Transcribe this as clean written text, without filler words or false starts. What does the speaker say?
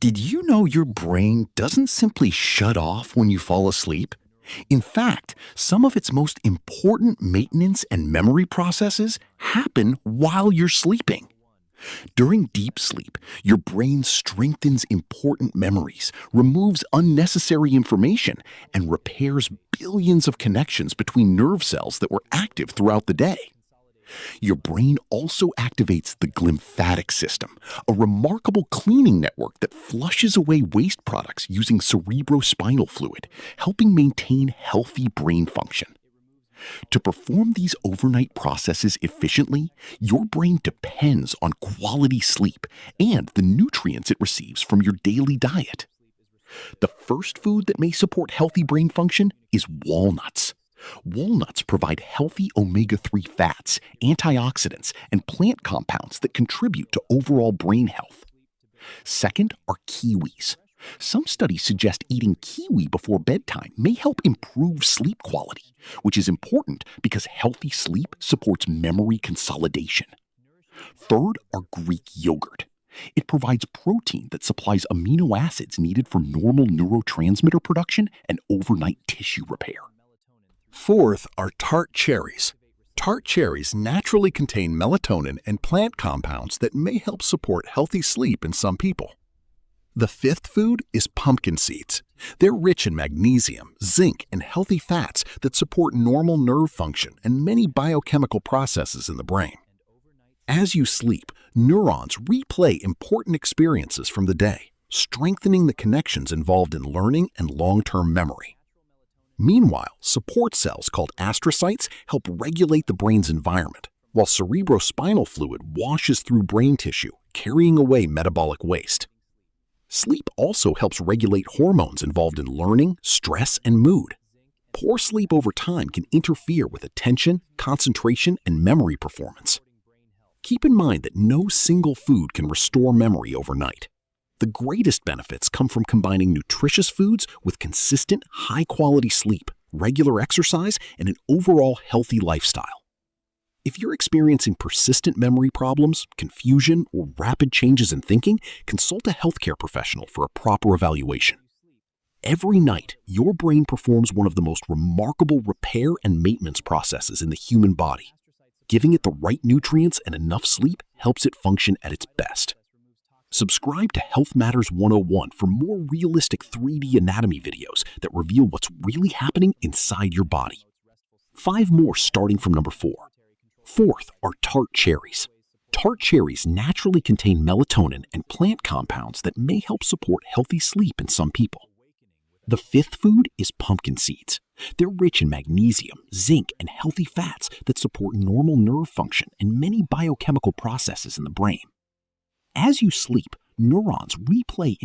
Did you know your brain doesn't simply shut off when you fall asleep? In fact, some of its most important maintenance and memory processes happen while you're sleeping. During deep sleep, your brain strengthens important memories, removes unnecessary information, and repairs billions of connections between nerve cells that were active throughout the day. Your brain also activates the glymphatic system, a remarkable cleaning network that flushes away waste products using cerebrospinal fluid, helping maintain healthy brain function. To perform these overnight processes efficiently, your brain depends on quality sleep and the nutrients it receives from your daily diet. The first food that may support healthy brain function is walnuts. Walnuts provide healthy omega-3 fats, antioxidants, and plant compounds that contribute to overall brain health. Second are kiwis. Some studies suggest eating kiwi before bedtime may help improve sleep quality, which is important because healthy sleep supports memory consolidation. Third are Greek yogurt. It provides protein that supplies amino acids needed for normal neurotransmitter production and overnight tissue repair. Fourth are tart cherries. Tart cherries naturally contain melatonin and plant compounds that may help support healthy sleep in some people. The fifth food is pumpkin seeds. They're rich in magnesium, zinc, and healthy fats that support normal nerve function and many biochemical processes in the brain. As you sleep, neurons replay important experiences from the day, strengthening the connections involved in learning and long-term memory. Meanwhile, support cells called astrocytes help regulate the brain's environment, while cerebrospinal fluid washes through brain tissue, carrying away metabolic waste. Sleep also helps regulate hormones involved in learning, stress, and mood. Poor sleep over time can interfere with attention, concentration, and memory performance. Keep in mind that no single food can restore memory overnight. The greatest benefits come from combining nutritious foods with consistent, high-quality sleep, regular exercise, and an overall healthy lifestyle. If you're experiencing persistent memory problems, confusion, or rapid changes in thinking, consult a healthcare professional for a proper evaluation. Every night, your brain performs one of the most remarkable repair and maintenance processes in the human body. Giving it the right nutrients and enough sleep helps it function at its best. Subscribe to Health Matters 101 for more realistic 3D anatomy videos that reveal what's really happening inside your body. 5 more starting from number 4. Fourth are tart cherries. Tart cherries naturally contain melatonin and plant compounds that may help support healthy sleep in some people. The fifth food is pumpkin seeds. They're rich in magnesium, zinc, and healthy fats that support normal nerve function and many biochemical processes in the brain. As you sleep, neurons replay